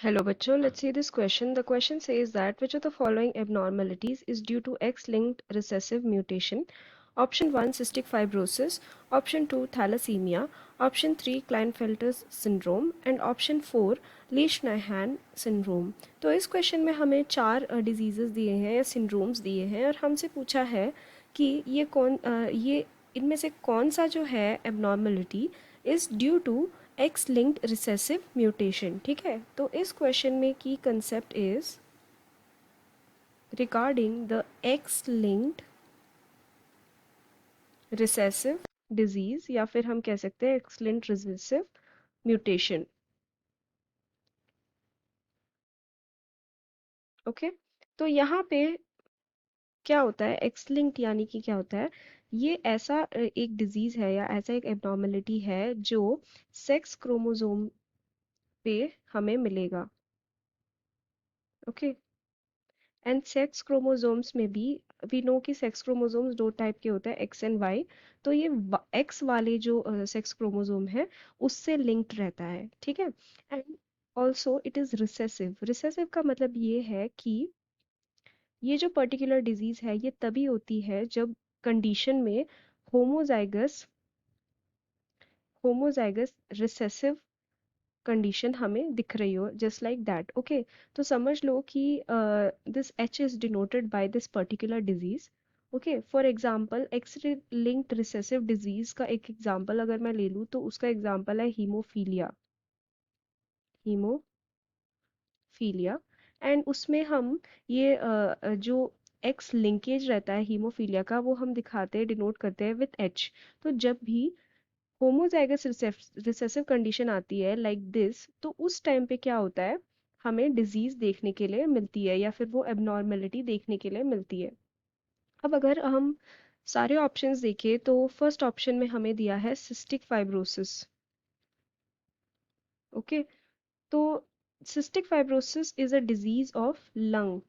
Hello bachcho, let's see this question. The question says that which of the following abnormalities is due to X-linked recessive mutation? Option 1 cystic fibrosis, option 2 thalassemia, option 3 Klinefelter's syndrome and option 4 Lesch-Nyhan syndrome. तो इस question में हमें चार diseases दिए हैं या syndromes दिए हैं और हमसे पूछा है कि ये इनमें से कौन सा जो है abnormality is due to X linked recessive mutation. ठीक है, तो इस क्वेश्चन में की concept is regarding the X linked recessive disease या फिर हम कह सकते हैं X linked recessive mutation. Okay, तो यहाँ पे क्या होता है एक्स लिंक्ड यानी कि क्या होता है, ये ऐसा एक डिजीज है या ऐसा एक एबनॉर्मेलिटी है जो सेक्स क्रोमोसोम पे हमें मिलेगा। ओके, एंड सेक्स क्रोमोसोम्स में भी वी नो कि सेक्स क्रोमोसोम्स दो टाइप के होते हैं, एक्स एंड वाई। तो ये एक्स वाले जो सेक्स क्रोमोसोम है उससे लिंक्ड रहता है। ठीक है, and also it is recessive. Recessive का मतलब ये है कि ये जो पर्टिकुलर डिजीज है ये तभी होती है जब कंडीशन में होमोजाइगस होमोजाइगस रिसेसिव कंडीशन हमें दिख रही हो, जस्ट लाइक दैट। ओके, तो समझ लो कि this H is denoted by this particular disease. Okay, for example x linked recessive disease का एक एग्जांपल अगर मैं ले लूँ तो उसका एग्जांपल है हीमोफीलिया। हीमोफीलिया, एंड उसमें हम ये जो एक्स लिंकेज रहता है हीमोफीलिया का वो हम दिखाते हैं, डिनोट करते हैं विथ एच। तो जब भी होमोजाइगस रिसेसिव कंडीशन आती है लाइक दिस, तो उस टाइम पे क्या होता है, हमें डिजीज देखने के लिए मिलती है या फिर वो एबनॉर्मेलिटी देखने के लिए मिलती है। अब अगर हम सारे ऑप्शंस देखें तो फर्स्ट ऑप्शन में हमें दिया है सिस्टिक फाइब्रोसिस। ओके, तो cystic fibrosis is a disease of lung,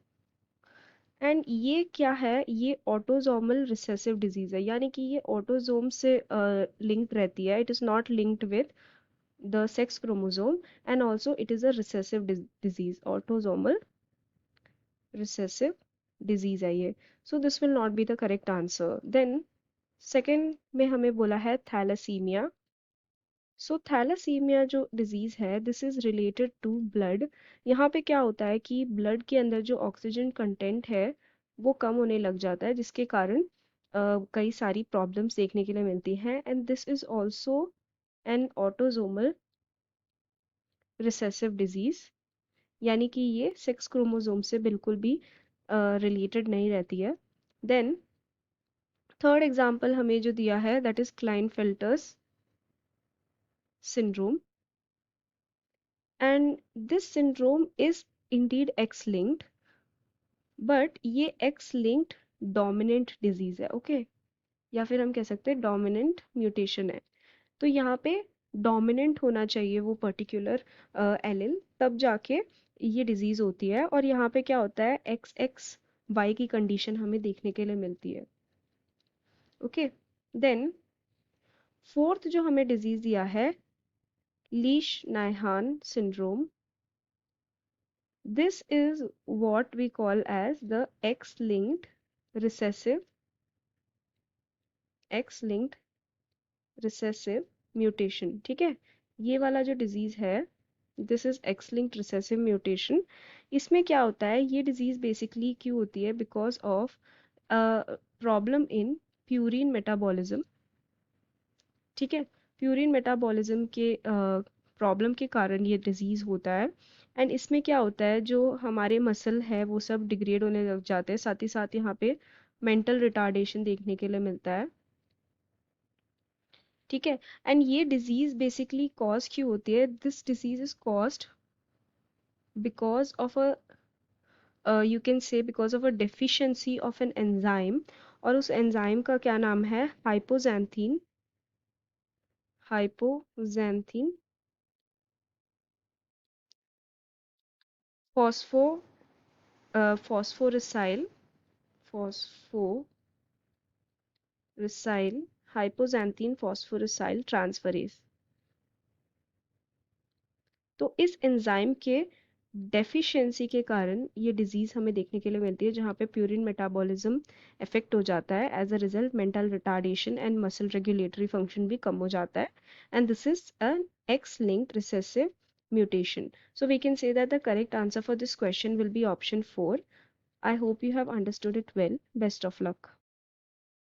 and ये क्या है, ये ऑटोजोमल रिसेसिव डिजीज है, यानी कि ये ऑटोजोम से लिंक्ड रहती है। It is not linked with the sex chromosome, and also it is a recessive disease, autosomal recessive disease है ये। So this will not be the correct answer. Then second में हमें बोला है thalassemia. So thalassemia जो disease है this is related to blood. यहाँ पे क्या होता है कि blood के अंदर जो ऑक्सीजन कंटेंट है वो कम होने लग जाता है, जिसके कारण कई सारी प्रॉब्लम्स देखने के लिए मिलती हैं, and this is also an autosomal recessive disease, यानी कि ये सेक्स क्रोमोसोम से बिल्कुल भी रिलेटेड नहीं रहती है। देन थर्ड एग्जाम्पल हमें जो दिया है that is Klinefelter's syndrome, and this syndrome is indeed X linked, but ये X linked डोमिनेंट डिजीज है। ओके, या फिर हम कह सकते हैं डोमिनेंट म्यूटेशन है। तो यहाँ पे डोमिनेंट होना चाहिए वो पर्टिकुलर एलिल, तब जाके ये डिजीज होती है, और यहाँ पे क्या होता है एक्स एक्स वाई की कंडीशन हमें देखने के लिए मिलती है। ओके, देन फोर्थ जो हमें डिजीज दिया है Lesch Nyhan syndrome, this is what we call as the recessive X linked recessive mutation. ठीक है, ये वाला जो डिजीज है this is X linked recessive mutation. इसमें क्या होता है, ये डिजीज बेसिकली क्यों होती है, because of problem in purine metabolism. ठीक है, प्यूरिन मेटाबॉलिज्म के प्रॉब्लम के कारण ये डिजीज होता है, एंड इसमें क्या होता है जो हमारे मसल है वो सब डिग्रेड होने लग जाते हैं, साथ ही साथ यहाँ पे मेंटल रिटार्डेशन देखने के लिए मिलता है। ठीक है, एंड ये डिजीज बेसिकली कॉज क्यों होती है, this disease is caused because of a you can say because of a deficiency of an enzyme, और उस एंजाइम का क्या नाम है हाइपोजैंथीन हाइपोजैंथीन फॉस्फो फॉस्फोरिसाइल फॉस्फोरिसाइल हाइपोजैंथीन फॉस्फोरिसाइल ट्रांसफरेज। तो इस एंजाइम के डेफिशिएंसी के कारण ये डिजीज हमें देखने के लिए मिलती है, जहाँ पे प्यूरिन मेटाबॉलिज्म इफेक्ट हो जाता है। As a result mental retardation and muscle regulatory function भी कम हो जाता है, and this is an X-linked recessive mutation. So we can say that the correct answer for this question will be option 4. I hope you have understood it well. Best of luck.